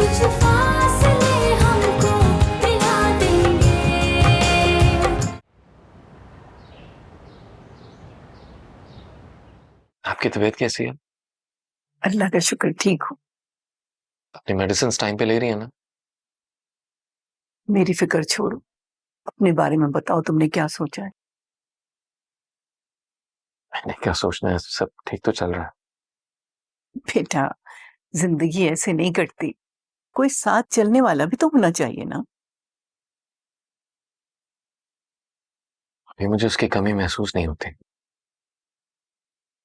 कुछ फासले हमको मिला देंगे। आपकी तबीयत कैसी है? अल्लाह का शुक्र ठीक हूँ। अपनी मेडिसिन टाइम पे ले रही है ना? मेरी फिक्र छोड़ो, अपने बारे में बताओ, तुमने क्या सोचा है? मैंने क्या सोचना है, सब ठीक तो चल रहा है। बेटा, जिंदगी ऐसे नहीं कटती, कोई साथ चलने वाला भी तो होना चाहिए ना। अभी मुझे उसकी कमी महसूस नहीं होती।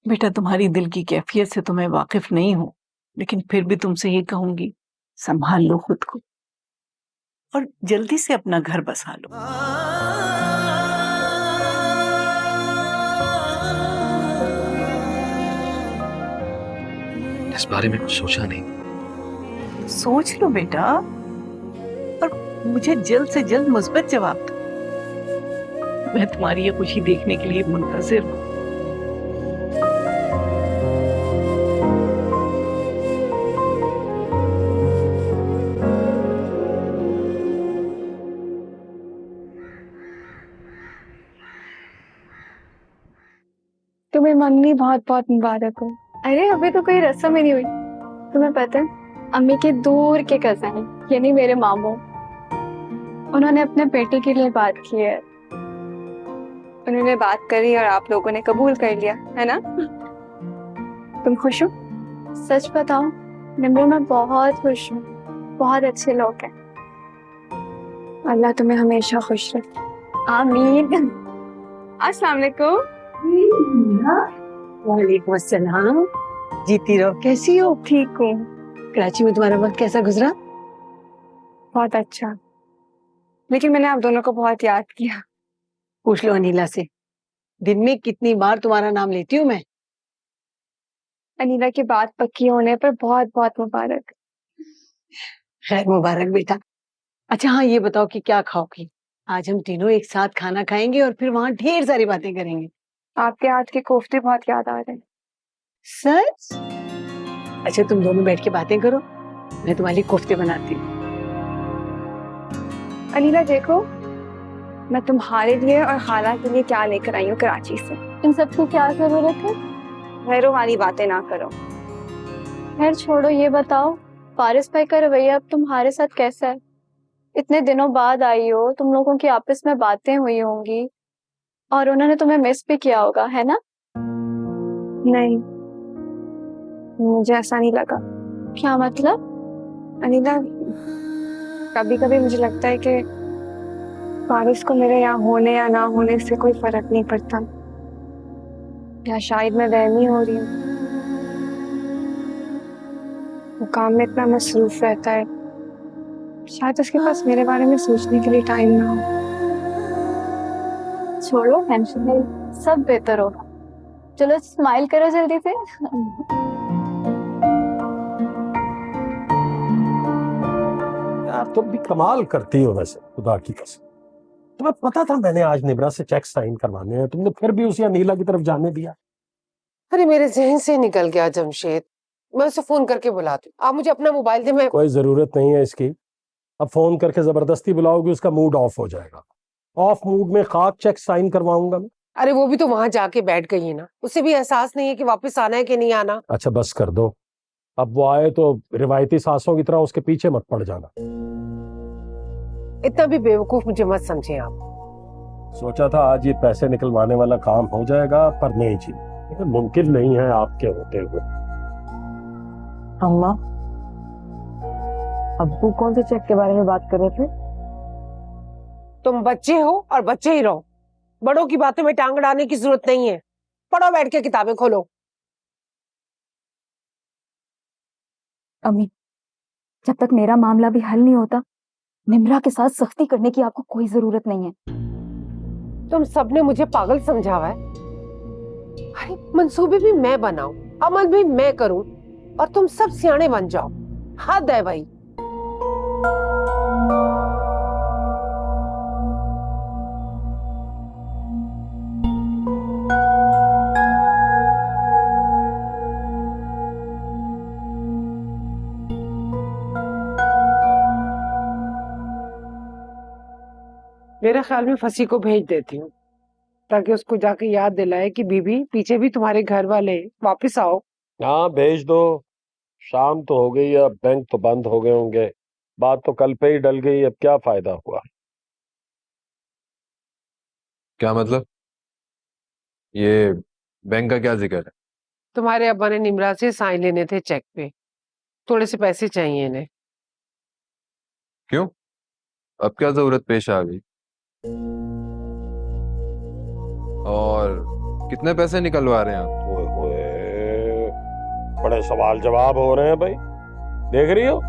बेटा, तुम्हारी दिल की कैफियत से तो मैं वाकिफ नहीं हूँ, लेकिन फिर भी तुमसे ये कहूंगी, संभाल लो खुद को और जल्दी से अपना घर बसा लो। इस बारे में कुछ सोचा नहीं। सोच लो बेटा, और मुझे जल्द से जल्द मुस्बत जवाब दो। मैं तुम्हारी ये खुशी देखने के लिए मुंतजिर हूँ। तुम्हें मंगनी बहुत बहुत मुबारक हो। अरे अभी तो कोई रस्म ही नहीं हुई। तुम्हें पता है, अम्मी के दूर के कजन यानी मेरे मामू, उन्होंने अपने बेटे के लिए बात की है। उन्होंने बात करी और आप लोगों ने कबूल कर लिया है ना। तुम खुश हो? सच बताओ निम्र, मैं बहुत खुश हूँ। बहुत अच्छे लोग हैं। अल्लाह तुम्हें हमेशा खुश रखे। आमीन। अस्सलाम वालेकुम। वालेकुम अस्सलाम। जीती रहो। कैसी हो? ठीक हूँ। कराची में तुम्हारा वक्त कैसा गुजरा? बहुत अच्छा, लेकिन मैंने आप दोनों को बहुत याद किया। पूछ लो अनीला से, दिन में कितनी बार तुम्हारा नाम लेती हूँ मैं। अनीला की बात पक्की होने पर बहुत बहुत मुबारक। खैर मुबारक बेटा। अच्छा हाँ, ये बताओ कि क्या खाओगी? आज हम तीनों एक साथ खाना खाएंगे और फिर वहां ढेर सारी बातें करेंगे। आपके हाथ के कोफ्ते बहुत याद आ रहे हैं। सच? अच्छा तुम दोनों बैठ के बातें करो, मैं तुम्हारे लिए कोफ्ते बनाती हूँ। अनीला देखो, मैं तुम्हारे लिए और खाला के लिए क्या लेकर आई हूँ कराची से। इन सबकी क्या जरूरत है? गैरों वाली बातें ना करो। खैर छोड़ो, ये बताओ फारिस भाई का रवैया अब तुम्हारे साथ कैसा है? इतने दिनों बाद आई हो, तुम लोगों की आपस में बातें हुई होंगी और उन्होंने तुम्हें मिस भी किया होगा, है ना? नहीं, मुझे ऐसा नहीं लगा। क्या मतलब? अनीला, कभी कभी मुझे लगता है कि फारिस को मेरे यहाँ होने या ना होने से कोई फर्क नहीं पड़ता, या शायद मैं वहमी हो रही हूँ। वो काम में इतना मसरूफ रहता है, शायद उसके पास मेरे बारे में सोचने के लिए टाइम ना हो। छोड़ो, टेंशन नहीं, सब बेहतर होगा। चलो स्माइल करो जल्दी से। यार तुम भी कमाल करती हो वैसे, खुदा की कसम। तुम्हें पता था मैंने आज निब्रा से चेक साइन करवाने हैं, तुमने फिर भी उसी अनीला की तरफ जाने दिया। अरे मेरे जहन से निकल गया जमशेद, मैं उसे फोन करके बुलाती हूँ। आप मुझे अपना मोबाइल दे। मैं कोई जरूरत नहीं है इसकी, अब फोन करके जबरदस्ती बुलाओगे उसका मूड ऑफ हो जाएगा। ऑफ मूड में खाक चेक साइन करवाऊंगा मैं। अरे वो भी तो वहां जाके बैठ गई है ना, उसे भी एहसास नहीं है कि वापस आना है कि नहीं आना। अच्छा बस कर दो, अब वो आए तो रिवायती सासों की तरह उसके पीछे मत पड़ जाना। इतना भी बेवकूफ मुझे मत समझे आप। सोचा था आज ये पैसे निकलवाने वाला काम हो जाएगा, पर नहीं जी, ये मुमकिन नहीं है आपके होते हुए। अम्मा, अब्बू कौन से चेक के बारे में बात कर रहे थे? तुम बच्चे हो और बच्चे ही रहो, बड़ों की बातों में टांग अड़ाने की जरूरत नहीं है। पढ़ो, बैठ के किताबें खोलो। अम्मी, जब तक मेरा मामला भी हल नहीं होता, निम्रा के साथ सख्ती करने की आपको कोई जरूरत नहीं है। तुम सबने मुझे पागल समझा हुआ है। अरे मंसूबे भी मैं बनाऊं, अमल भी मैं करूं, और तुम सब सियाने बन जाओ। हद है भाई। मेरे ख्याल में फंसी को भेज देती हूँ, ताकि उसको जाके याद दिलाए कि बीबी पीछे भी तुम्हारे घर वाले हैं, वापस आओ। हाँ भेज दो। शाम तो हो गई, अब बैंक तो बंद हो गए होंगे। बात तो कल पे ही डल गई, अब क्या फायदा हुआ। क्या मतलब? ये बैंक का क्या जिक्र है? तुम्हारे अब्बा ने निमरा से साइन लेने थे चेक पे, थोड़े से पैसे चाहिए इन्हें। क्यों? अब क्या जरूरत पेश आ गई? और कितने पैसे निकलवा रहे हैं आप? ओए होए, बड़े सवाल जवाब हो रहे हैं भाई। देख रही हो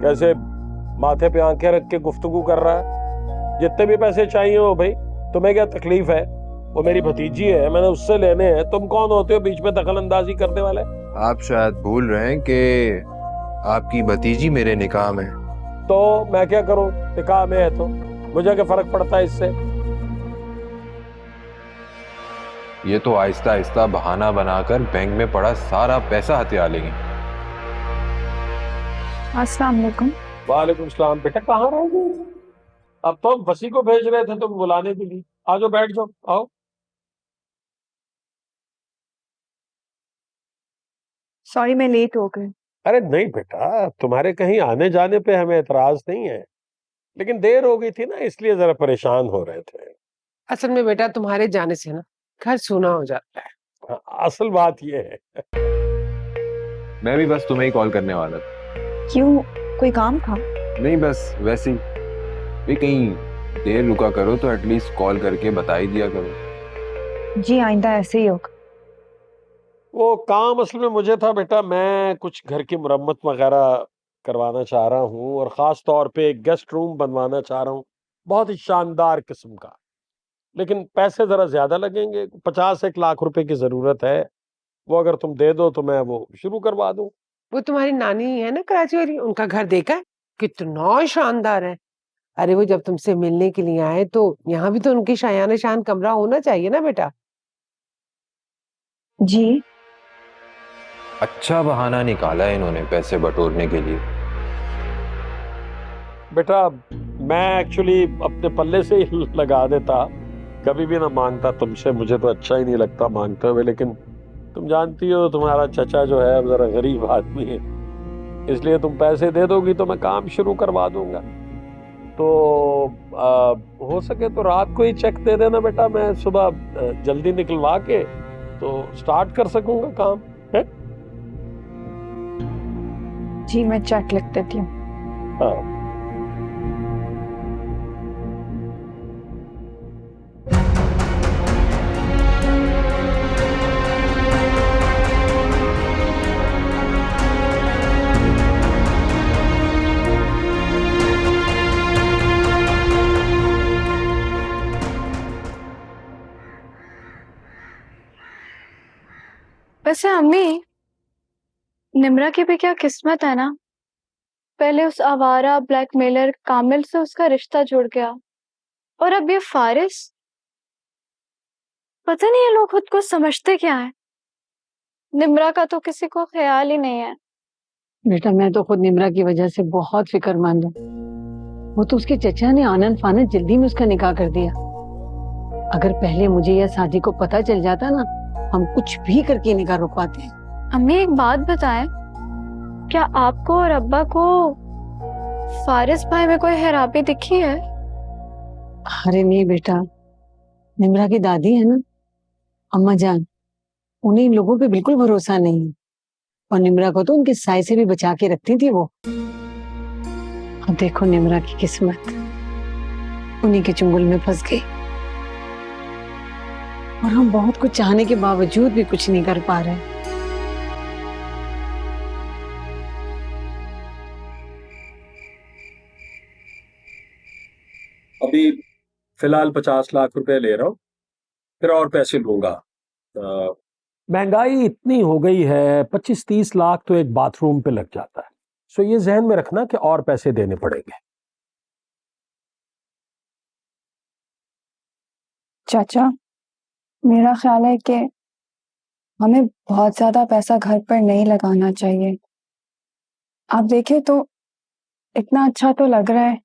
कैसे माथे पे आंखें रख के गुफ्तगू कर रहा है। जितने भी पैसे चाहिए हो भाई, तुम्हें क्या तकलीफ है? वो मेरी भतीजी है, मैंने उससे लेने हैं। तुम कौन होते हो बीच में दखल अंदाजी करने वाले? आप शायद भूल रहे हैं कि आपकी भतीजी मेरे निकाह में है। तो मैं क्या करूं? निकाह में है तो मुझे क्या फर्क पड़ता है इससे? ये तो आहिस्ता आहिस्ता बहाना बनाकर बैंक में पड़ा सारा पैसा हथिया लेंगे। अस्सलाम वालेकुम। वालेकुम सलाम। बेटा कहाँ रह गए? अब तो हम फसी को भेज रहे थे तुम बुलाने के लिए। आ जाओ, बैठ जाओ, आओ। सॉरी मैं लेट हो गई। अरे नहीं बेटा, तुम्हारे कहीं आने जाने पे हमें एतराज नहीं है, लेकिन देर हो गई थी ना, इसलिए जरा परेशान हो रहे थे। असल में बेटा तुम्हारे जाने से ना घर सूना हो जाता है। हाँ, असल बात ये है। मैं भी बस तुम्हें ही कॉल करने वाला था। क्यों, कोई काम था? नहीं, बस वैसे ही। भी कहीं देर रुका करो तो एटलीस्ट कॉल करके बता ही दिया करो। जी आइंदा ऐसे ही होगा। वो काम असल में मुझे था बेटा, मैं कुछ घर की मुरम्मत वगैरह करवाना चाह रहा हूँ, और ख़ास तौर पे एक गेस्ट रूम बनवाना चाह रहा हूँ, बहुत ही शानदार किस्म का। लेकिन पैसे ज़रा ज़्यादा लगेंगे, 50-1 लाख रुपए की ज़रूरत है। वो अगर तुम दे दो तो मैं वो शुरू करवा दूँ। वो तुम्हारी नानी है ना कराची वाली, उनका घर देखा है? कितना शानदार है। अरे वो जब तुमसे मिलने के लिए आए तो यहाँ भी तो उनकी शायान शान कमरा होना चाहिए ना बेटा। जी अच्छा बहाना निकाला है इन्होंने पैसे बटोरने के लिए। बेटा मैं एक्चुअली अपने पल्ले से ही लगा देता, कभी भी ना मांगता तुमसे। मुझे तो अच्छा ही नहीं लगता मांगते हुए, लेकिन तुम जानती हो तुम्हारा चचा जो है जरा गरीब आदमी है, इसलिए तुम पैसे दे दोगी तो मैं काम शुरू करवा दूंगा। तो हो सके तो रात को ही चेक दे देना बेटा, मैं सुबह जल्दी निकलवा के तो स्टार्ट कर सकूंगा काम है। जी मैं चेक लिख देती हूँ। हाँ। वैसे अम्मी, निमरा की भी क्या किस्मत है ना। पहले उस आवारा ब्लैकमेलर कामिल से उसका रिश्ता जुड़ गया, और अब ये फारिस। पता नहीं ये लोग खुद को समझते क्या है। निमरा का तो किसी को ख्याल ही नहीं है। बेटा मैं तो खुद निमरा की वजह से बहुत फिक्रमंद हूँ। वो तो उसके चचा ने आनन फानन जल्दी में उसका निकाह कर दिया। अगर पहले मुझे या शादी को पता चल जाता ना, हम कुछ भी करके निकाह रोक पाते हैं। अम्मी एक बात बताएं, क्या आपको और अब्बा को फारिस भाई में कोई खराबी दिखी है? अरे नहीं बेटा, निमरा की दादी है ना अम्मा जान, उन्हें इन लोगों पे बिल्कुल भरोसा नहीं है, और निमरा को तो उनके साय से भी बचा के रखती थी वो। अब देखो निमरा की किस्मत उन्हीं के चुंगल में फंस गई, और हम बहुत कुछ चाहने के बावजूद भी कुछ नहीं कर पा रहे। अभी फिलहाल 50 लाख रुपए ले रहा हूँ, फिर और पैसे लूंगा। महंगाई इतनी हो गई है, 25-30 लाख तो एक बाथरूम पे लग जाता है। सो ये जहन में रखना कि और पैसे देने पड़ेंगे। चाचा, मेरा ख्याल है कि हमें बहुत ज्यादा पैसा घर पर नहीं लगाना चाहिए। आप देखें तो इतना अच्छा तो लग रहा है।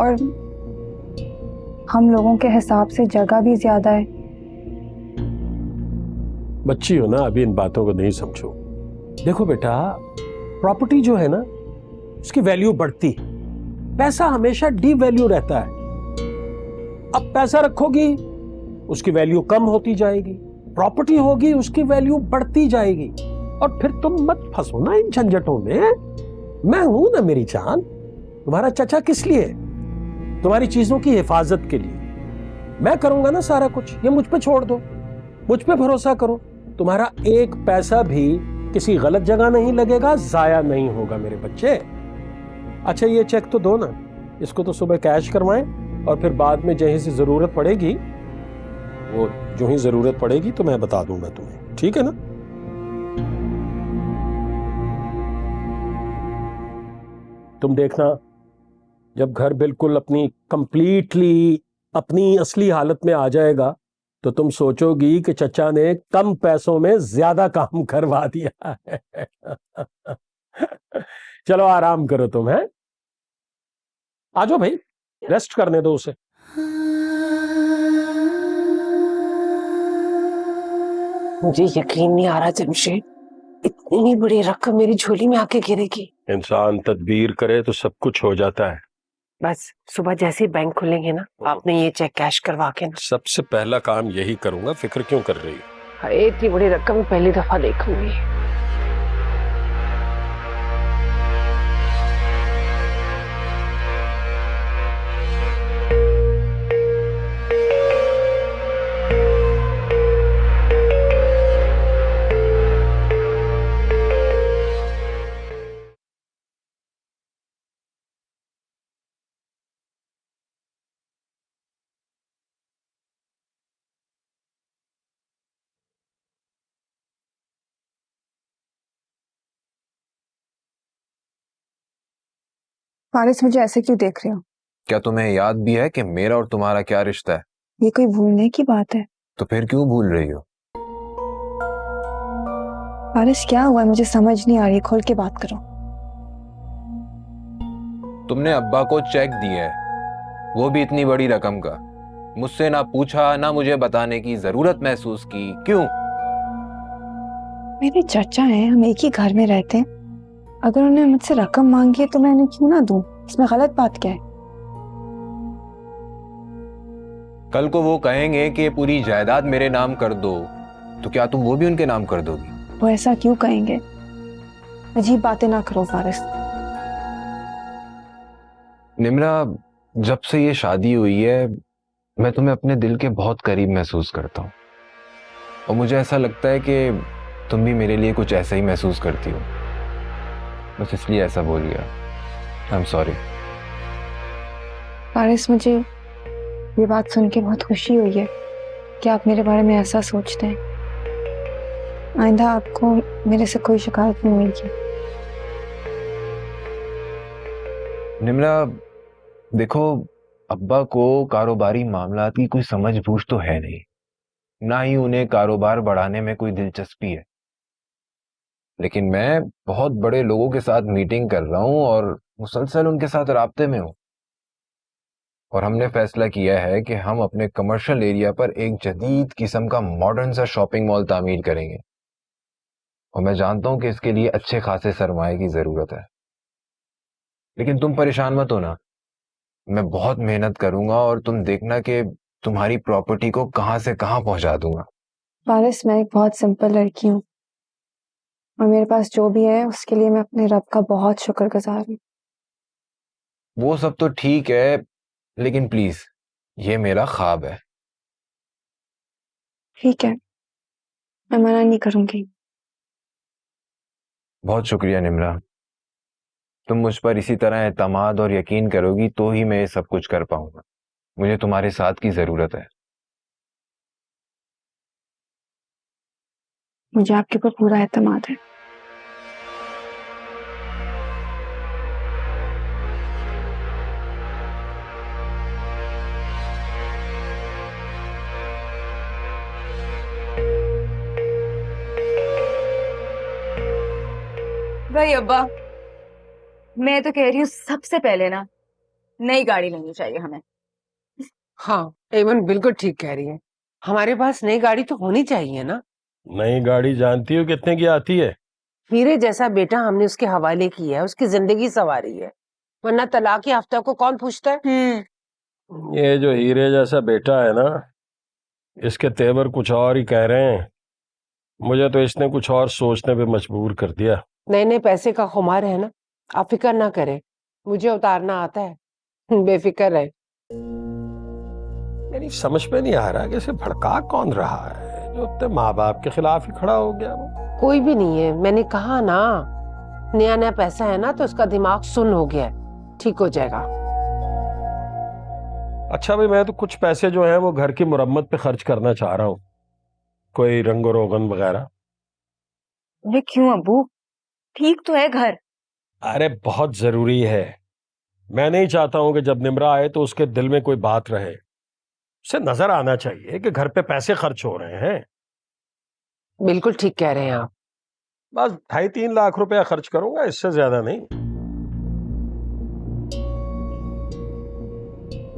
और हम लोगों के हिसाब से जगह भी ज्यादा है। बच्ची हो ना, अभी इन बातों को नहीं समझो। देखो बेटा, प्रॉपर्टी जो है ना, उसकी वैल्यू बढ़ती है, पैसा हमेशा डी वैल्यू रहता है। अब पैसा रखोगी, उसकी वैल्यू कम होती जाएगी, प्रॉपर्टी होगी, उसकी वैल्यू बढ़ती जाएगी। और फिर तुम मत फंसो ना इन झंझटों में। मैं हूं ना मेरी जान, तुम्हारा चचा किस लिए? तुम्हारी चीजों की हिफाजत के लिए। मैं करूंगा ना सारा कुछ, ये मुझ पे छोड़ दो, मुझ पे भरोसा करो। तुम्हारा एक पैसा भी किसी गलत जगह नहीं लगेगा, जाया नहीं होगा मेरे बच्चे। अच्छा ये चेक तो दो ना, इसको तो सुबह कैश करवाएं, और फिर बाद में जहीं से जरूरत पड़ेगी, वो जो ही जरूरत पड़ेगी तो मैं बता दूंगा तुम्हें, ठीक है ना? तुम देखना, जब घर बिल्कुल अपनी कंप्लीटली अपनी असली हालत में आ जाएगा तो तुम सोचोगी कि चचा ने कम पैसों में ज्यादा काम करवा दिया है। चलो आराम करो तुम, है? आ जाओ भाई, रेस्ट करने दो उसे। मुझे यकीन नहीं आ रहा जमशेद, इतनी बड़ी रकम मेरी झोली में आके गिरेगी। इंसान तदबीर करे तो सब कुछ हो जाता है। बस सुबह जैसे ही बैंक खुलेंगे ना, आपने ये चेक कैश करवा के ना। सबसे पहला काम यही करूंगा, फिक्र क्यों कर रही हो? इतनी बड़ी रकम पहली दफा देखूंगी। फारिस, मुझे ऐसे क्यों देख रहे हो? क्या तुम्हें याद भी है कि मेरा और तुम्हारा क्या रिश्ता है? ये कोई भूलने की बात है? तो फिर क्यों भूल रही हो? फारिस क्या हुआ, मुझे समझ नहीं आ रही, खोल के बात करो। तुमने अब्बा को चेक दिया है, वो भी इतनी बड़ी रकम का। मुझसे ना पूछा, ना मुझे बताने की जरूरत महसूस की। क्यों? मेरे चाचा हैं, हम एक ही घर में रहते हैं। अगर उन्होंने मुझसे रकम मांगी है तो मैं उन्हें क्यों ना दूं? इसमें गलत बात क्या है? कल को वो कहेंगे कि पूरी जायदाद मेरे नाम कर दो, तो क्या तुम वो भी उनके नाम कर दोगी? वो ऐसा क्यों कहेंगे? अजीब बातें ना करो फारिस। निम्रा, जब से ये शादी हुई है मैं तुम्हें अपने दिल के बहुत करीब महसूस करता हूँ, और मुझे ऐसा लगता है कि तुम भी मेरे लिए कुछ ऐसा ही महसूस करती हो। बस इसलिए ऐसा बोल गया। I am sorry. फारिस, मुझे ये बात सुन के बहुत खुशी हुई है कि आप मेरे बारे में ऐसा सोचते हैं। आइंदा आपको मेरे से कोई शिकायत नहीं मिलेगी। निम्रा देखो, अब्बा को कारोबारी मामलात की कोई समझ बूझ तो है नहीं, ना ही उन्हें कारोबार बढ़ाने में कोई दिलचस्पी है। लेकिन मैं बहुत बड़े लोगों के साथ मीटिंग कर रहा हूं और मुसलसल उनके साथ राब्ते में हूं, और हमने फैसला किया है कि हम अपने कमर्शियल एरिया पर एक जदीद किस्म का मॉडर्न सा शॉपिंग मॉल तामीर करेंगे, और मैं जानता हूं कि इसके लिए अच्छे खासे सरमाए की जरूरत है। लेकिन तुम परेशान मत होना, मैं बहुत मेहनत करूंगा और तुम देखना कि तुम्हारी प्रॉपर्टी को कहां से कहां पहुंचा दूंगा। फारिस, मैं एक बहुत सिंपल लड़की हूँ, और मेरे पास जो भी है उसके लिए मैं अपने रब का बहुत शुक्रगुजार हूँ। वो सब तो ठीक है, लेकिन प्लीज, ये मेरा ख्वाब है। ठीक है, मैं मना नहीं करूंगी। बहुत शुक्रिया निम्रा, तुम मुझ पर इसी तरह एतमाद और यकीन करोगी तो ही मैं ये सब कुछ कर पाऊंगा। मुझे तुम्हारे साथ की जरूरत है। मुझे आपके ऊपर पूरा एतमाद है। भाई अब्बा, मैं तो कह रही हूँ सबसे पहले ना नई गाड़ी लेनी चाहिए हमें। हाँ, एमन बिल्कुल ठीक कह रही है। हमारे पास नई गाड़ी तो होनी चाहिए ना। नई गाड़ी जानती हो कितने की आती है? हीरे जैसा बेटा हमने उसके हवाले किया है, उसकी जिंदगी संवारी है, वरना तलाक के हफ्ता को कौन पूछता है? ये जो हीरे जैसा बेटा है ना, इसके तेवर कुछ और ही कह रहे हैं। मुझे तो इसने कुछ और सोचने पे मजबूर कर दिया। नए नए पैसे का खुमार है ना, आप फिक्र ना करें, मुझे उतारना आता है, बेफिक्र रहे। मेरी समझ में नहीं आ रहा कि इसे भड़का कौन रहा है जो अपने माँ बाप के खिलाफ ही खड़ा हो गया। वो कोई भी नहीं है, मैंने कहा ना, नया नया पैसा है ना तो उसका दिमाग सुन्न हो गया है, ठीक हो जाएगा। अच्छा भाई, मैं तो कुछ पैसे जो है वो घर की मुरम्मत पे खर्च करना चाह रहा हूँ, कोई रंगो रोगन वगैरह। अरे क्यों अब्बू, ठीक तो है घर। अरे बहुत जरूरी है। मैं नहीं चाहता हूं कि जब निम्रा आए तो उसके दिल में कोई बात रहे। उसे नजर आना चाहिए कि घर पे पैसे खर्च हो रहे हैं। बिल्कुल ठीक कह रहे हैं आप। बस 2.5-3 लाख रुपया खर्च करूंगा, इससे ज्यादा नहीं।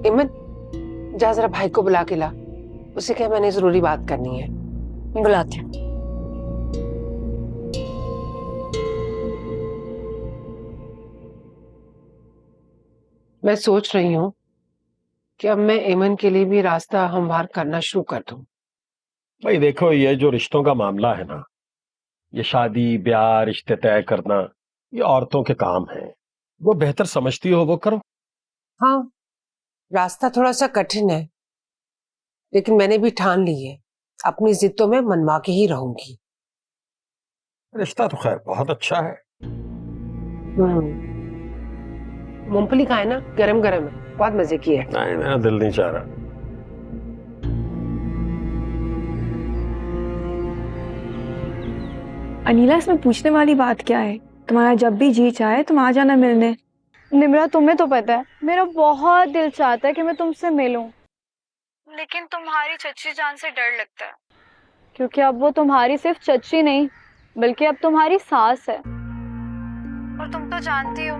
इमन, जा जरा भाई को बुला के ला, उसे कह मैंने जरूरी बात करनी है। बुलाती हूँ। मैं सोच रही हूँ कि अब मैं एमन के लिए भी रास्ता हमवार करना शुरू कर दूं। भाई देखो, ये जो रिश्तों का मामला है ना, ये शादी ब्याह रिश्ते तय करना, ये औरतों के काम है। वो बेहतर समझती हो वो करो। हाँ, रास्ता थोड़ा सा कठिन है, लेकिन मैंने भी ठान ली है, अपनी जिद्दों में मनवा के ही रहूंगी। रिश्ता तो खैर बहुत अच्छा है। मूंगफली खाए ना, गरम गरम है, बहुत मजे की है। नहीं, मेरा दिल नहीं चाह रहा। अनीला, इसमें पूछने वाली बात क्या है? तुम्हारा जब भी जी चाहे तुम आ जाना मिलने। निम्रा, तुम्हें तो पता है मेरा बहुत दिल चाहता है कि मैं तुमसे मिलूं, लेकिन तुम्हारी चच्ची जान से डर लगता है, क्योंकि अब वो तुम्हारी सिर्फ चच्ची नहीं बल्कि अब तुम्हारी सास है। और तुम तो जानती हो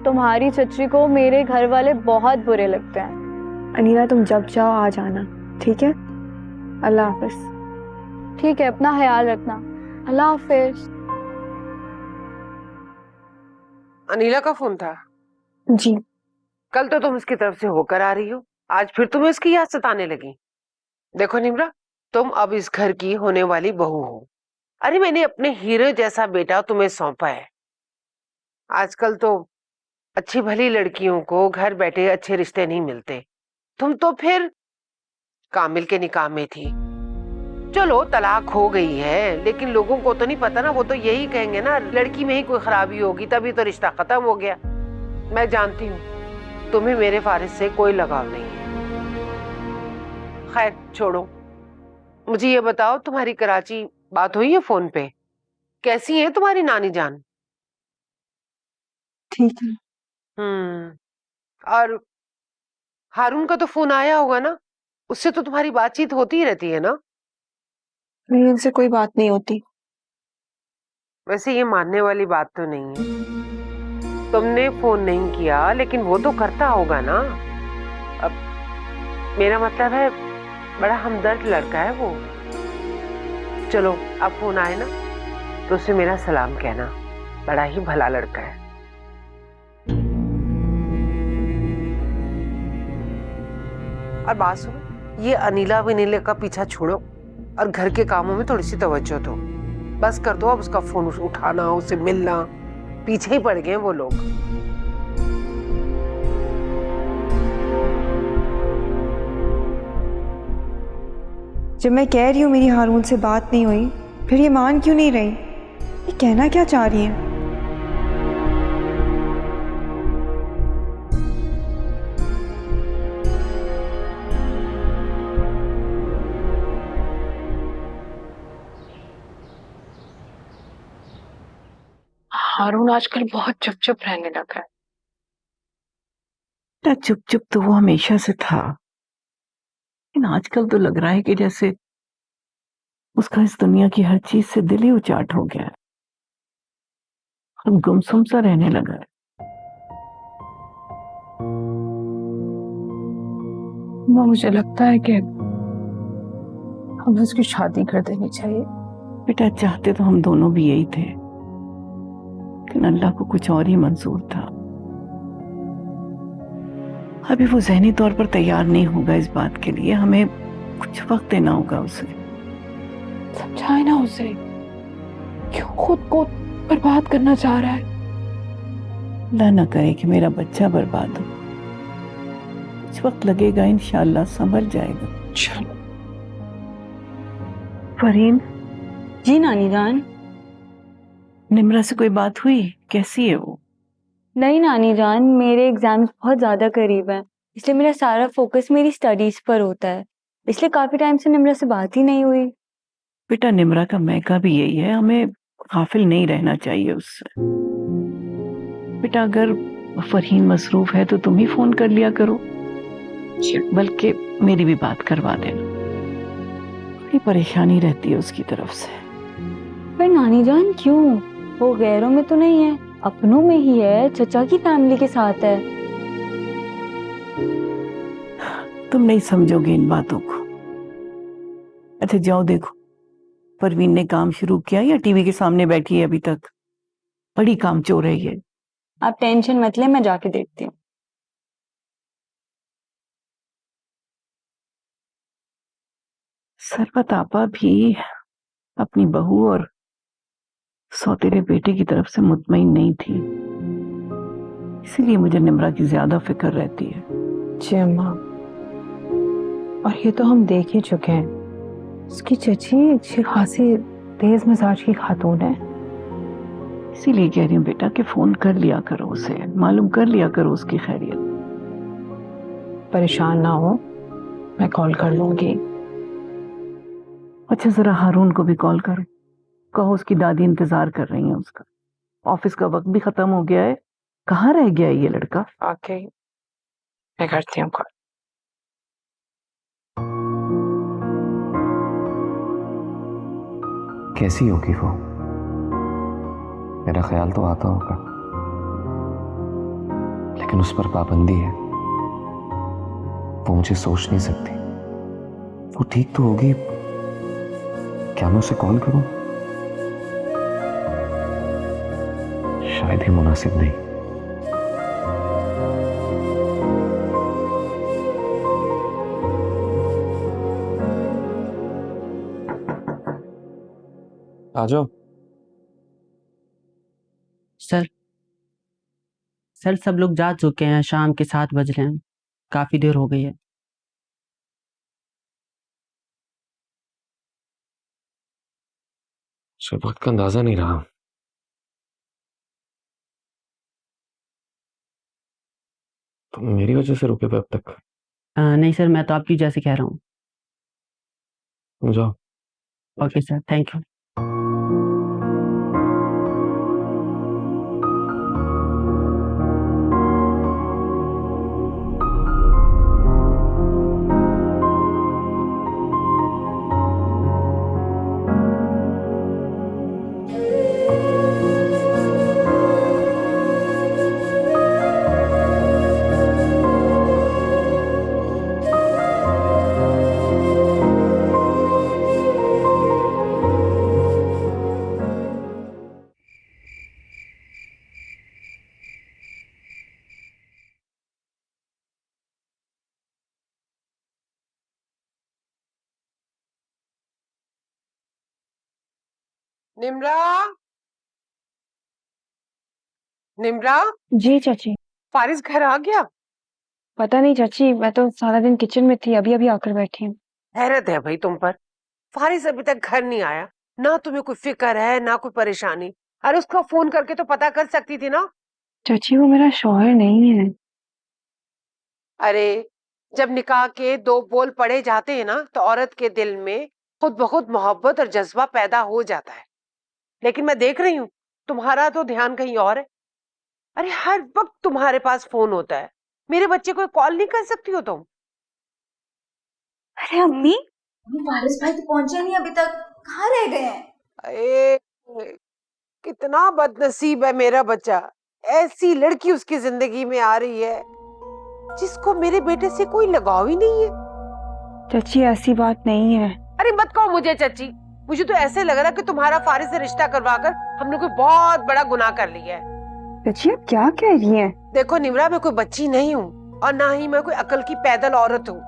तुम्हारी चच्ची को मेरे घर वाले बहुत बुरे लगते हैं। अनीला, तुम जब चाहो आ जाना, ठीक है? अल्लाह हाफिज। ठीक है, अपना ख्याल रखना। अल्लाह हाफिज। अनीला का फोन था? जी। कल तो तुम उसकी तरफ से होकर आ रही हो, आज फिर तुम्हें उसकी याद सताने लगी। देखो निम्रा, तुम अब इस घर की होने वाली बहू हो। अरे मैंने अपने हीरे जैसा बेटा तुम्हें सौंपा है। आजकल तो अच्छी भली लड़कियों को घर बैठे अच्छे रिश्ते नहीं मिलते। तुम तो फिर कामिल के निकाह में थी। चलो तलाक हो गई है, लेकिन लोगों को तो नहीं पता ना, वो तो यही कहेंगे ना लड़की में ही कोई खराबी होगी तभी तो रिश्ता खत्म हो गया। मैं जानती हूँ तुम्हें मेरे फारिस से कोई लगाव नहीं है। खैर छोड़ो, मुझे ये बताओ, तुम्हारी कराची बात हुई है फोन पे? कैसी है तुम्हारी नानी जान? ठीक है। और हारून का तो फोन आया होगा ना, उससे तो तुम्हारी बातचीत होती ही रहती है ना? नहीं, उनसे कोई बात नहीं होती। वैसे ये मानने वाली बात तो नहीं है, तुमने फोन नहीं किया लेकिन वो तो करता होगा ना। अब मेरा मतलब है, बड़ा हमदर्द लड़का है वो। चलो अब फोन आए ना तो उसे मेरा सलाम कहना, बड़ा ही भला लड़का है। और बात सुनो, ये अनीला विनीला का पीछा छोड़ो और घर के कामों में थोड़ी सी तवज्जो दो। बस कर दो अब उसका फोन उठाना, उससे मिलना, पीछे ही पड़ गए वो लोग। जब मैं कह रही हूँ मेरी हारून से बात नहीं हुई, फिर ये मान क्यों नहीं रही? ये कहना क्या चाह रही है? हारून आजकल बहुत चुप-चुप रहने लगा है। चुप-चुप तो वो हमेशा से था, लेकिन आजकल तो लग रहा है कि जैसे उसका इस दुनिया की हर चीज से दिल ही उचाट हो गया है। अब गुमसुम सा रहने लगा है। मुझे लगता है कि हमें उसकी शादी कर देनी चाहिए। बेटा चाहते तो हम दोनों भी यही थे, लेकिन अल्लाह को कुछ और ही मंजूर था। अभी वो ज़हनी तौर पर तैयार नहीं होगा इस बात के लिए, हमें कुछ वक्त देना होगा उसे। समझाए ना उसे, क्यों खुद को बर्बाद करना चाह रहा है। अल्लाह ना करे कि मेरा बच्चा बर्बाद हो। कुछ वक्त लगेगा, इंशाअल्लाह संभल जाएगा। चलो। फरीन, जी नानी जान। निम्रा से कोई बात हुई? कैसी है वो? नहीं नानी जान, मेरे एग्जाम्स बहुत ज्यादा करीब हैं, इसलिए मेरा सारा फोकस मेरी स्टडीज पर होता है, इसलिए काफी टाइम से निम्रा से बात ही नहीं हुई। बेटा निम्रा का मैका भी यही है, हमें गाफिल नहीं रहना चाहिए उससे। बेटा अगर फरहीन मसरूफ है तो तुम ही फोन कर लिया करो, बल्कि मेरी भी बात करवा देना। बड़ी परेशानी रहती है उसकी तरफ से। पर नानी जान क्यों? वो गैरों में तो नहीं है, अपनों में ही है, चचा की फैमिली के साथ है। तुम नहीं समझोगे इन बातों को। अच्छा जाओ देखो, परवीन ने काम शुरू किया या टीवी के सामने बैठी है अभी तक? बड़ी काम चोर है ये। आप टेंशन मत ले, मैं जाके देखती हूँ। सरबत आपा भी अपनी बहू और सौतेले बेटे की तरफ से मुतमईन नहीं थी, इसीलिए मुझे निम्रा की ज्यादा फिक्र रहती है। जी अम्मा, और ये तो हम देख ही चुके हैं, उसकी चची अच्छी खासी तेज मिजाज की खातून है। इसीलिए कह रही हूँ बेटा कि फोन कर लिया करो उसे, मालूम कर लिया करो उसकी खैरियत। परेशान ना हो, मैं कॉल कर लूंगी। अच्छा जरा हारून को भी कॉल करो, कहो उसकी दादी इंतजार कर रही है उसका। ऑफिस का वक्त भी खत्म हो गया है, कहाँ रह गया है ये लड़का? ओके, मैं करती हूँ कॉल। कैसी होगी वो? मेरा ख्याल तो आता होगा, लेकिन उस पर पाबंदी है, वो मुझे सोच नहीं सकती। वो ठीक तो होगी, क्या मैं उसे कॉल करूं? शायद ही मुनासिब नहीं। आ जाओ। सर सब लोग जा चुके हैं, शाम के 7 बज रहे हैं, काफी देर हो गई है। सर वक्त का अंदाजा नहीं रहा। तुम मेरी वजह से रुके थे अब तक? नहीं सर, मैं तो आपकी जैसे कह रहा हूँ। जाओ। Okay sir, thank you. Nimra, Nimra, जी चाची। फारिस घर आ गया? पता नहीं चाची, मैं तो सारा दिन किचन में थी, अभी अभी आकर बैठी हूँ। हैरत है भाई तुम पर, फारिस अभी तक घर नहीं आया, ना तुम्हें कोई फिक्र है ना कोई परेशानी। अरे उसको फोन करके तो पता कर सकती थी ना। चाची वो मेरा शौहर नहीं है। अरे जब निकाह के 2 बोल पढ़े जाते हैं ना, तो औरत के दिल में खुद ब खुद मोहब्बत और जज्बा पैदा हो जाता है। लेकिन मैं देख रही हूँ तुम्हारा तो ध्यान कहीं और है। अरे हर वक्त तुम्हारे पास फोन होता है, मेरे बच्चे को कॉल नहीं कर सकती हो तुम? अरे अम्मी, फारिस भाई तो पहुंचे नहीं अभी तक, कहाँ रह गए हैं? अरे कितना बदनसीब है मेरा बच्चा, ऐसी लड़की उसकी जिंदगी में आ रही है जिसको मेरे बेटे से कोई लगाव ही नहीं है। चाची ऐसी बात नहीं है। अरे मत कहो मुझे चाची, मुझे तो ऐसे लग रहा है कि तुम्हारा फारिस से रिश्ता करवाकर हमने कोई बहुत बड़ा गुनाह कर लिया है। चाची आप क्या कह रही हैं? देखो निम्रा, मैं कोई बच्ची नहीं हूँ और ना ही मैं कोई अकल की पैदल औरत हूँ।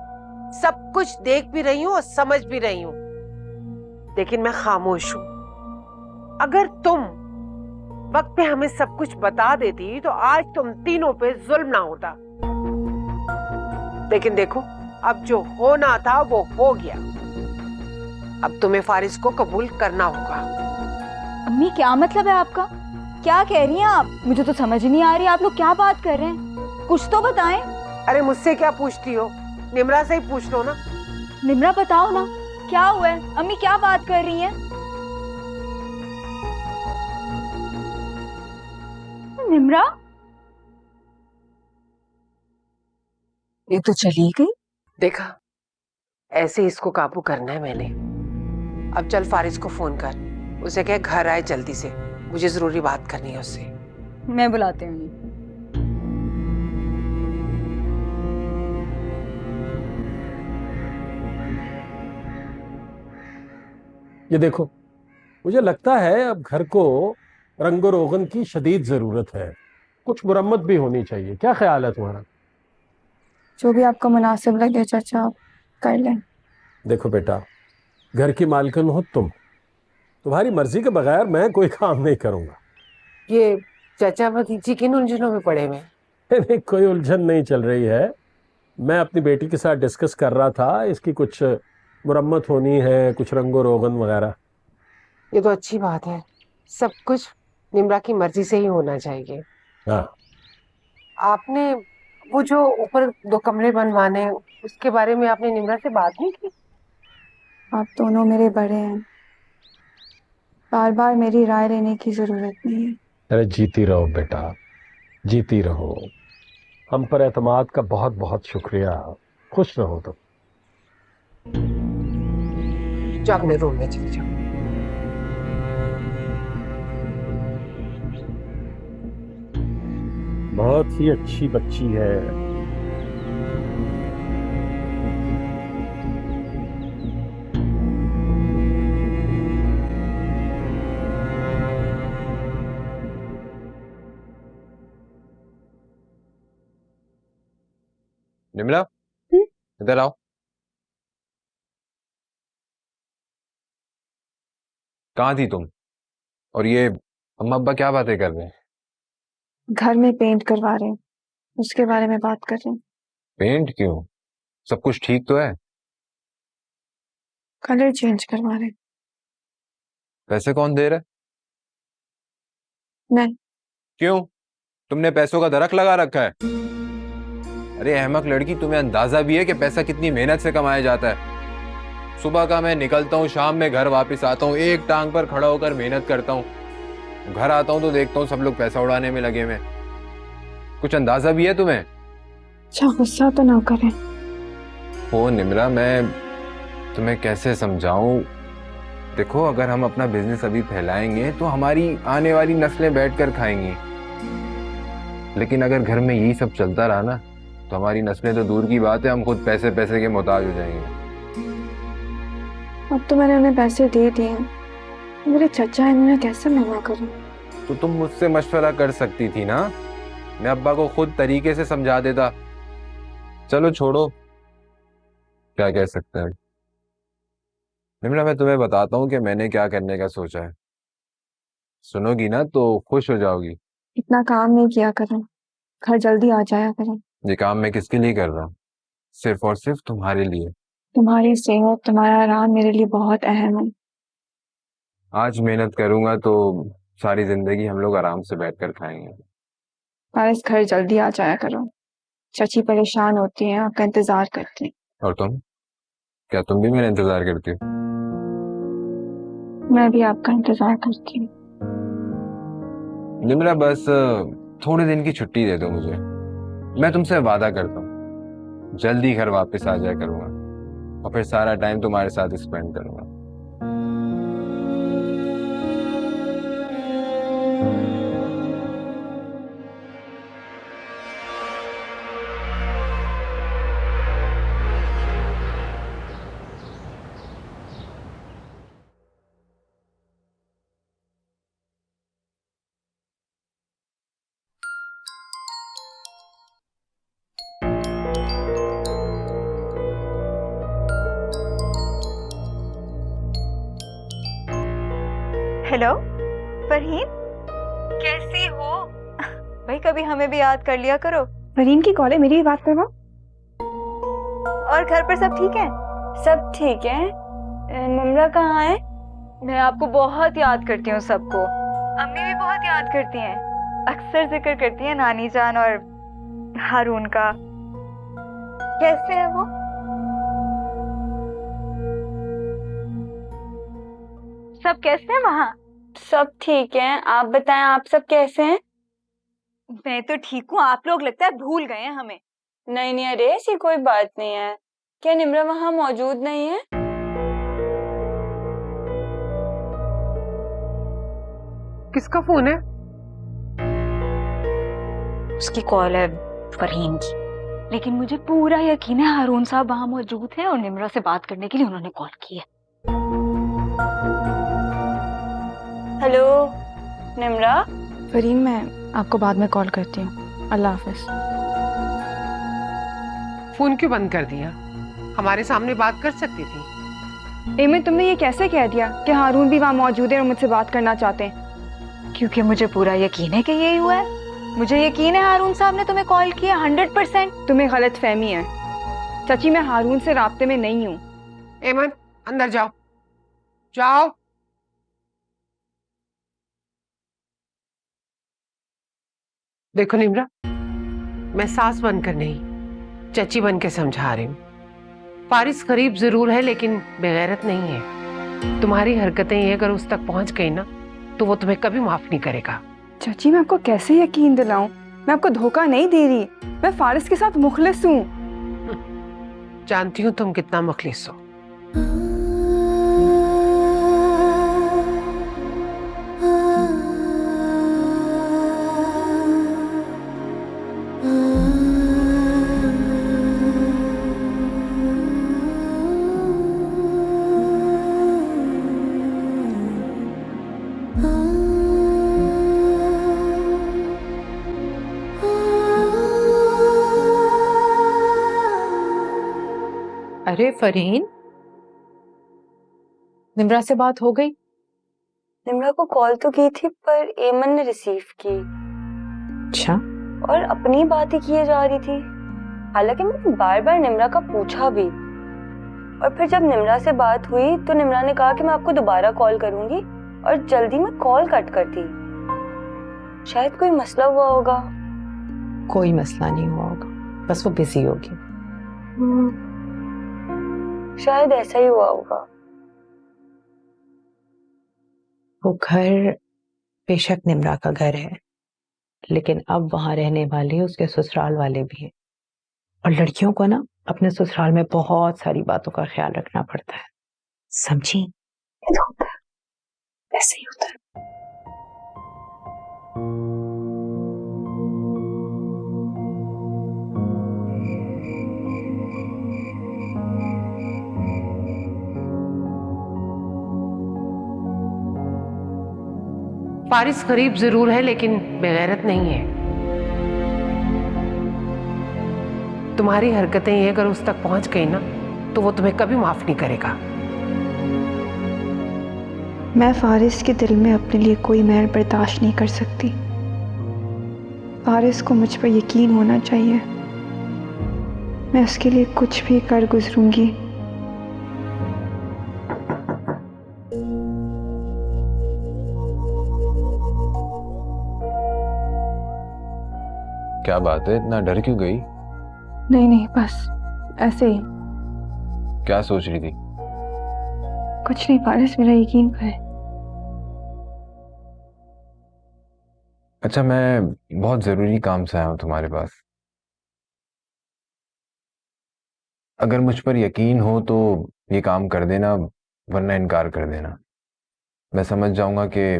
सब कुछ देख भी रही हूँ और समझ भी रही हूँ, लेकिन मैं खामोश हूँ। अगर तुम वक्त पे हमें सब कुछ बता देती तो आज तुम तीनों पे जुल्म ना होता। लेकिन देखो, अब जो होना था वो हो गया। अब तुम्हें फारिस को कबूल करना होगा। अम्मी क्या मतलब है आपका? क्या कह रही हैं आप? मुझे तो समझ नहीं आ रही आप लोग क्या बात कर रहे हैं, कुछ तो बताएं। अरे मुझसे क्या पूछती हो, निम्रा से ही पूछ लो ना। निम्रा बताओ ना क्या हुआ है? अम्मी क्या बात कर रही हैं? निम्रा ये तो चली गई। देखा, ऐसे इसको काबू करना है मैंने। अब चल फारिस को फोन कर, उसे कह घर आए जल्दी से, मुझे जरूरी बात करनी है उससे। मैं बुलाती हूँ। ये देखो, मुझे लगता है अब घर को रंगो रोगन की शदीद जरूरत है, कुछ मुरम्मत भी होनी चाहिए। क्या ख्याल है तुम्हारा? जो भी आपको मुनासिब लगे चाचा आप कर लें। देखो बेटा, घर की मालकिन हो तुम, तुम्हारी मर्जी के बगैर मैं कोई काम नहीं करूंगा। ये चाचा भतीजी किन उलझनों में पड़े हुए हैं? नहीं, कोई उलझन नहीं चल रही है। मैं अपनी बेटी के साथ डिस्कस कर रहा था, इसकी कुछ मुरम्मत होनी है, कुछ रंगो रोगन वगैरह। ये तो अच्छी बात है, सब कुछ निम्रा की मर्जी से ही होना चाहिए। हाँ, आपने वो जो ऊपर 2 कमरे बनवाने, उसके बारे में आपने निम्रा से बात नहीं की? आप दोनों मेरे बड़े हैं, बार बार मेरी राय लेने की जरूरत नहीं है। अरे जीती रहो बेटा, जीती रहो। हम पर एतमाद का बहुत बहुत शुक्रिया। खुश रहो तुम। जो अपने रूम में चले जाओ। बहुत ही अच्छी बच्ची है। निमला, इधर आओ। कहाँ थी तुम? और ये अम्मा अब्बा क्या बातें कर रहे हैं? घर में पेंट करवा रहे हैं, उसके बारे में बात कर रहे हैं। पेंट क्यों? सब कुछ ठीक तो है? कलर चेंज करवा रहे हैं। पैसे कौन दे रहा है? नहीं। क्यों? तुमने पैसों का दरक लगा रखा है? अरे अहमक लड़की, तुम्हें अंदाजा भी है कि पैसा कितनी मेहनत से कमाया जाता है? सुबह का मैं निकलता हूँ, शाम में घर वापस आता हूँ, एक टांग पर खड़ा होकर मेहनत करता हूँ। घर आता हूँ तो देखता हूँ सब लोग पैसा उड़ाने में लगे हुए। कुछ अंदाजा भी है तुम्हें? अच्छा गुस्सा तो ना करें। ओ निम्रा, मैं तुम्हें कैसे समझाऊं? देखो, अगर हम अपना बिजनेस अभी फैलाएंगे तो हमारी आने वाली नस्लें बैठकर खाएंगी, लेकिन अगर घर में यही सब चलता रहा ना तो हमारी नस्लें तो दूर की बात है, हम खुद पैसे पैसे के मोहताज हो जाएंगे। अब तो मैंने उन्हें पैसे दे दिए, मेरे चचा है, इन्हें कैसे मना करूं? तो तुम मुझसे मशवरा कर सकती थी ना, मैं अब्बा को खुद तरीके से समझा देता। चलो छोड़ो, क्या कह सकते हैं। निम्रा, मैं तुम्हें बताता हूँ कि मैंने क्या करने का सोचा है। सुनोगी ना तो खुश हो जाओगी। इतना काम नहीं किया करो, घर जल्दी आ जाया करो। ये काम मैं किसके लिए कर रहा हूँ? सिर्फ और सिर्फ तुम्हारे लिए। तुम्हारी सेहत, तुम्हारा आराम मेरे लिए बहुत अहम है। आज मेहनत करूंगा तो सारी जिंदगी हम लोग आराम से बैठकर खाएंगे। पारस घर जल्दी आ जाया करो, चाची परेशान होती हैं, आपका इंतजार करती हैं। और तुम, क्या तुम भी मेरा इंतजार करती हो? मैं भी आपका इंतजार करती हूँ। निम्रा, बस थोड़े दिन की छुट्टी दे दो मुझे। मैं तुमसे वादा करता हूँ जल्दी घर वापस आ जाया करूंगा और फिर सारा टाइम तुम्हारे साथ स्पेंड करूंगा। हेलो फरहीन, कैसी हो? भाई कभी हमें भी याद कर लिया करो। फरहीन की कॉल है, मेरी भी बात करवाओ। और घर पर सब ठीक है? सब ठीक है। निम्रा कहाँ है? मैं आपको बहुत याद करती हूँ सबको। अम्मी भी बहुत याद करती हैं, अक्सर जिक्र करती हैं नानी जान और हारून का। कैसे है वो? सब कैसे हैं वहाँ? सब ठीक है। आप बताएं, आप सब कैसे हैं? मैं तो ठीक हूँ, आप लोग लगता है भूल गए हैं हमें। नहीं नहीं, अरे ऐसी कोई बात नहीं है। क्या निम्रा वहाँ मौजूद नहीं है? किसका फोन है? उसकी कॉल है फरहीन की, लेकिन मुझे पूरा यकीन है हारून साहब वहां मौजूद हैं और निम्रा से बात करने के लिए उन्होंने कॉल की है। हेलो निम्रा। फरहीन, मैं आपको बाद में कॉल करती हूँ। अल्लाह हाफिज। फोन क्यों बंद कर दिया? हमारे सामने बात कर सकती थी। एमिन, तुमने ये कैसे कह दिया कि हारून भी वहाँ मौजूद है और मुझसे बात करना चाहते हैं? क्योंकि मुझे पूरा यकीन है कि यही हुआ है। मुझे यकीन है हारून साहब ने तुम्हें कॉल किया 100%। तुम्हें गलत फहमी है चाची, मैं हारून से राब्ते में नहीं हूँ। एमन, अंदर जाओ, जाओ। देखो निम्रा, मैं सास बनकर नहीं, चची बन के समझा रही हूँ। फारिस गरीब जरूर है लेकिन बेगैरत नहीं है। तुम्हारी हरकतें ये अगर उस तक पहुंच गई ना तो वो तुम्हें कभी माफ नहीं करेगा। चाची, मैं आपको कैसे यकीन दिलाऊं? मैं आपको धोखा नहीं दे रही। मैं फारिस के साथ मुखलिस हूँ। जानती हूँ तुम कितना मुखलिस हो। अरे फरहीन, निम्रा से बात हो गई? निम्रा को कॉल तो की थी पर एमन ने रिसीव की। अच्छा। और अपनी बात ही किए जा रही थी। हालांकि मैंने बार बार निम्रा का पूछा भी, और फिर जब निम्रा से बात हुई तो निम्रा ने कहा कि मैं आपको दोबारा कॉल करूंगी, और जल्दी में कॉल कट कर दी। शायद कोई मसला हुआ होगा। कोई मसला नहीं हुआ होगा, बस वो बिजी होगी। शायद ऐसा ही हुआ होगा। वो घर बेशक निम्रा का घर है, लेकिन अब वहां रहने वाले उसके ससुराल वाले भी हैं। और लड़कियों को ना अपने ससुराल में बहुत सारी बातों का ख्याल रखना पड़ता है, समझी? होता है, ऐसे ही होता है। फारिस गरीब जरूर है लेकिन बेगैरत नहीं है। तुम्हारी हरकतें ये अगर उस तक पहुंच गई ना तो वो तुम्हें कभी माफ नहीं करेगा। मैं फारिस के दिल में अपने लिए कोई मैल बर्दाश्त नहीं कर सकती। फारिस को मुझ पर यकीन होना चाहिए। मैं उसके लिए कुछ भी कर गुजरूंगी। क्या बात है, इतना डर क्यों गई? नहीं नहीं, बस ऐसे ही। क्या सोच रही थी? कुछ नहीं फारिस, मेरा यकीन करे। अच्छा, मैं बहुत जरूरी काम से आया हूं तुम्हारे पास। अगर मुझ पर यकीन हो तो ये काम कर देना, वरना इनकार कर देना। मैं समझ जाऊंगा कि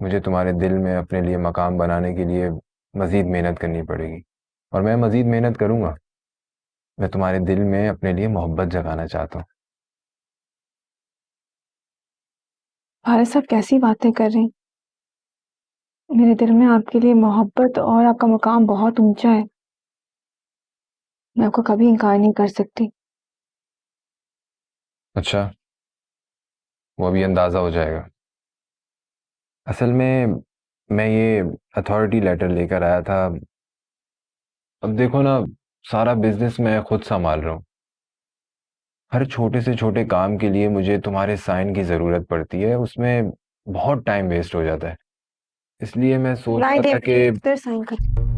मुझे तुम्हारे दिल में अपने लिए मकाम बनाने के लिए मजीद मेहनत करनी पड़ेगी, और मैं मजीद मेहनत करूंगा। मैं तुम्हारे दिल में अपने लिए मोहब्बत जगाना चाहता हूँ। फारिस, आप कैसी बातें कर रहे हैं? मेरे दिल में आपके लिए मोहब्बत और आपका मुकाम बहुत ऊंचा है। मैं आपको कभी इनकार नहीं कर सकती। अच्छा, वो अभी अंदाजा हो जाएगा। असल में मैं ये अथॉरिटी लेटर लेकर आया था। अब देखो ना, सारा बिजनेस मैं खुद संभाल रहा हूँ। हर छोटे से छोटे काम के लिए मुझे तुम्हारे साइन की जरूरत पड़ती है, उसमें बहुत टाइम वेस्ट हो जाता है। इसलिए मैं सोच रहा था कि साइन कर